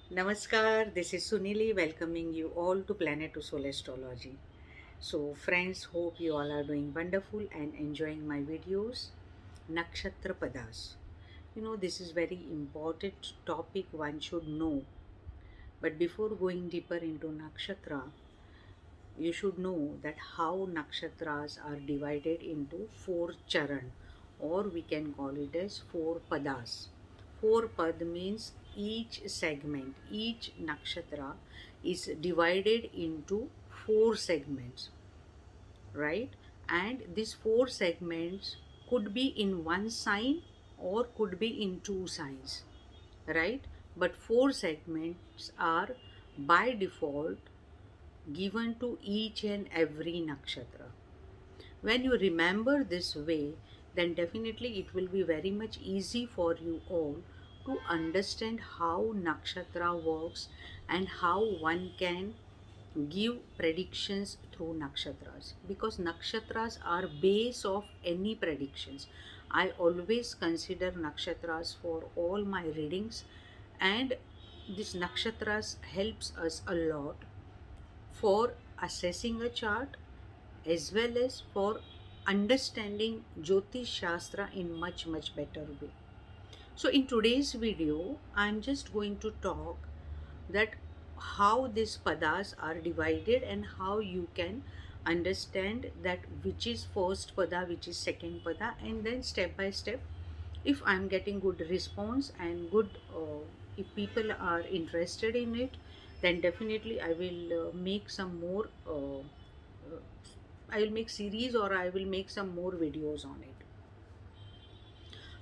Namaskar, this is Sunili welcoming you all to Planet to Soul Astrology. So, friends, hope you all are doing wonderful and enjoying my videos. Nakshatra Padas. This is very important topic one should know. But before going deeper into Nakshatra, you should know that how nakshatras are divided into four charan, or we can call it as four padas. Four pad means each segment, each nakshatra is divided into four segments, right? And these four segments could be in one sign or could be in two signs, right? But four segments are by default given to each and every nakshatra. When you remember this way, then definitely it will be very much easy for you all to understand how nakshatra works and how one can give predictions through nakshatras, because nakshatras are base of any predictions. I always consider nakshatras for all my readings, and this nakshatras helps us a lot for assessing a chart as well as for understanding Jyotish Shastra in much better way. So in today's video, I'm just going to talk that how these padas are divided and how you can understand that which is first pada, which is second pada, and then step by step, if I'm getting good response and good if people are interested in it, then definitely I will make some more I will make series or I will make some more videos on it.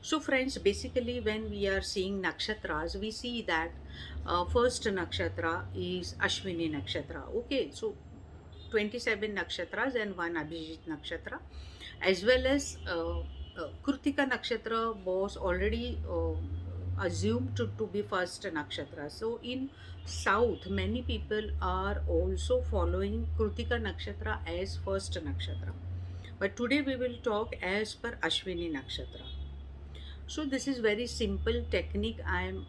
So friends, basically when we are seeing nakshatras, we see that first nakshatra is Ashwini nakshatra. Okay, so 27 nakshatras and one Abhijit nakshatra, as well as Kritika nakshatra was already assumed to be first nakshatra. So in south, many people are also following Kritika nakshatra as first nakshatra. But today we will talk as per Ashwini nakshatra. So this is very simple technique. I'm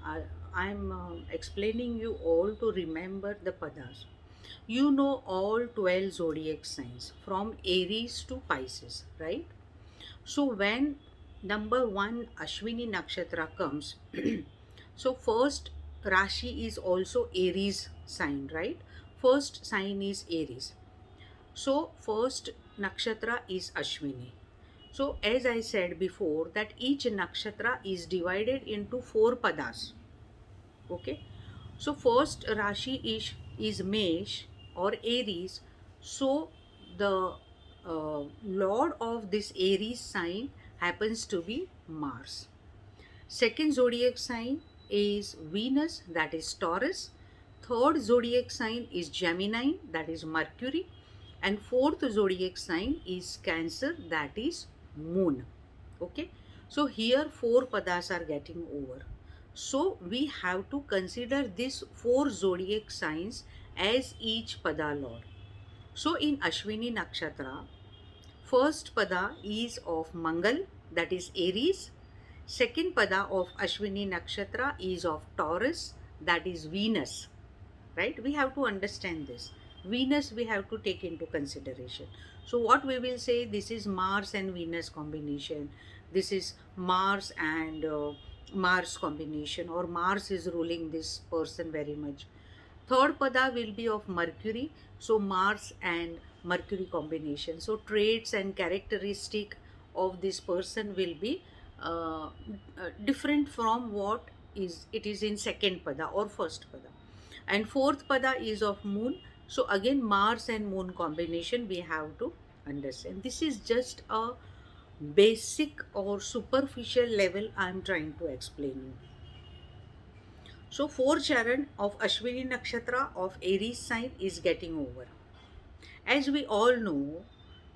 explaining you all to remember the padas. You know all 12 zodiac signs from Aries to Pisces, right? So when number one Ashwini nakshatra comes, so first Rashi is also Aries sign, right? First sign is Aries. So first nakshatra is Ashwini. So as I said before that each nakshatra is divided into four padas. Okay. So first Rashi is Mesh or Aries. So the lord of this Aries sign happens to be Mars. Second zodiac sign is Venus, that is Taurus. Third zodiac sign is Gemini, that is Mercury. And fourth zodiac sign is Cancer, that is Moon. Okay, so here four padas are getting over. So we have to consider these four zodiac signs as each pada lord. So in Ashwini Nakshatra, first pada is of Mangal, that is Aries. Second pada of Ashwini Nakshatra is of Taurus, that is Venus. Right? We have to understand this. Venus we have to take into consideration. So what we will say, this is Mars and Venus combination. This is Mars and Mars combination, or Mars is ruling this person very much. Third pada will be of Mercury, so Mars and Mercury combination. So traits and characteristic of this person will be different from what is it is in second pada or first pada. And fourth pada is of Moon. So again Mars and Moon combination we have to understand. This is just a basic or superficial level I am trying to explain you. So four charan of Ashwini Nakshatra of Aries sign is getting over. As we all know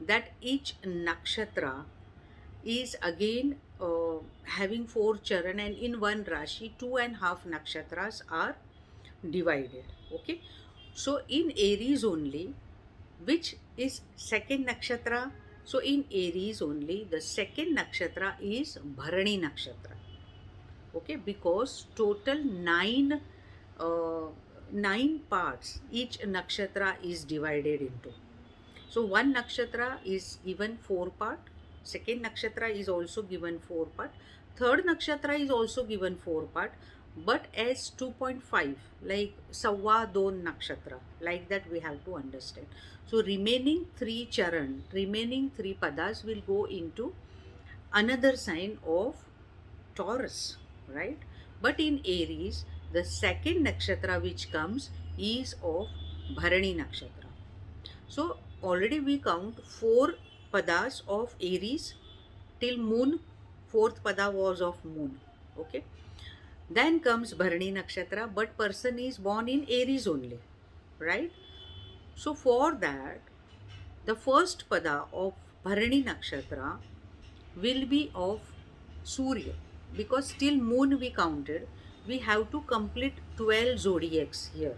that each nakshatra is again having four charan, and in one Rashi 2.5 nakshatras are divided. Okay. So in Aries only, which is second nakshatra, so in Aries only the second nakshatra is Bharani nakshatra. Okay, because total 9 uh, 9 parts each nakshatra is divided into. So one nakshatra is given 4 part, second nakshatra is also given 4 part, third nakshatra is also given 4 part, but as 2.5, like Sawa Don nakshatra, like that we have to understand. So remaining 3 charan, remaining 3 padas will go into another sign of Taurus, right? But in Aries, the second nakshatra which comes is of Bharani nakshatra. So already we count 4 padas of Aries till moon. Fourth pada was of moon. Okay. Then comes Bharani nakshatra, but person is born in Aries only, right? So for that, the first pada of Bharani nakshatra will be of Surya, because till moon we counted, we have to complete 12 zodiacs here,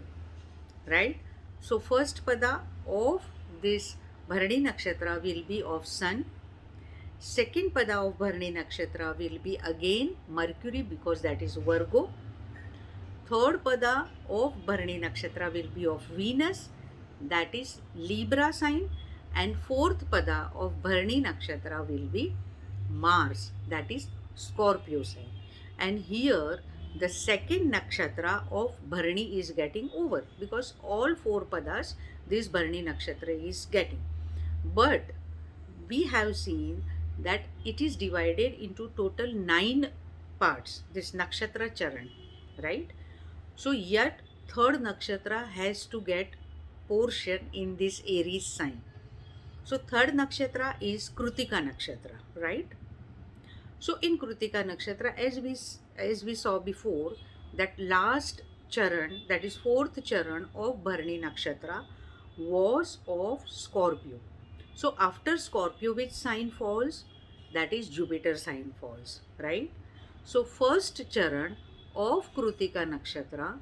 right? So first pada of this Bharani nakshatra will be of Sun. Second pada of Bharani nakshatra will be again Mercury, because that is Virgo. Third pada of Bharani nakshatra will be of Venus, that is Libra sign. And fourth pada of Bharani nakshatra will be Mars, that is Scorpio sign. And here the second nakshatra of Bharani is getting over, because all 4 padas this Bharani nakshatra is getting. But we have seen that it is divided into total 9 parts, this nakshatra charan, right? So yet third nakshatra has to get portion in this Aries sign. So third nakshatra is Krutika nakshatra, right? So in Krutika nakshatra, as we saw before, that last charan, that is fourth charan of Bharani nakshatra, was of Scorpio. So after Scorpio, which sign falls? That is Jupiter sign falls, right? So first charan of Krutika nakshatra,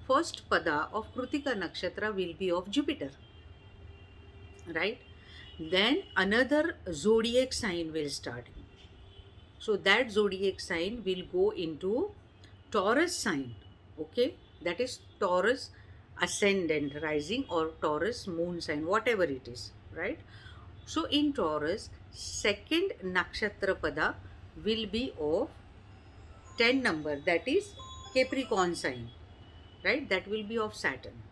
first pada of Krutika nakshatra will be of Jupiter, right? Then another zodiac sign will start. So that zodiac sign will go into Taurus sign, okay? That is Taurus ascendant rising or Taurus moon sign, whatever it is, right? So in Taurus, second nakshatra pada will be of 10 number, that is Capricorn sign, right? That will be of Saturn.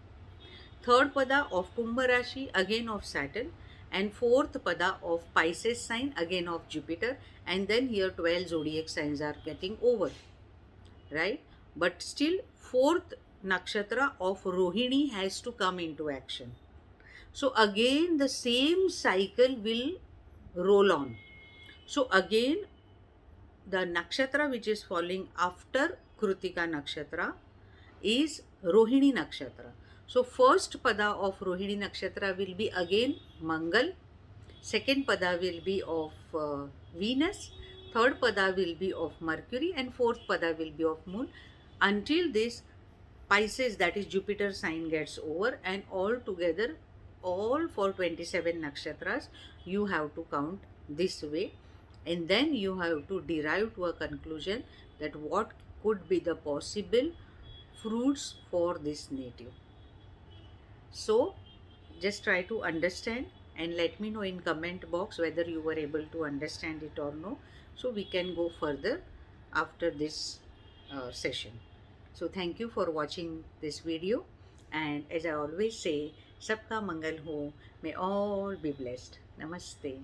Third pada of Kumbha Rashi, again of Saturn. And fourth pada of Pisces sign, again of Jupiter. And then here 12 zodiac signs are getting over, right? But still fourth nakshatra of Rohini has to come into action. So again the same cycle will roll on. So again the nakshatra which is falling after Krutika nakshatra is Rohini nakshatra. So first pada of Rohini nakshatra will be again Mangal, second pada will be of Venus, third pada will be of Mercury, and fourth pada will be of Moon, until this Pisces, that is Jupiter sign, gets over, and all together, all for 27 nakshatras, you have to count this way, and then you have to derive to a conclusion that what could be the possible fruits for this native. So just try to understand and let me know in comment box whether you were able to understand it or no, so we can go further after this session. So thank you for watching this video, and as I always say, Sabka Mangal Ho, may all be blessed. Namaste.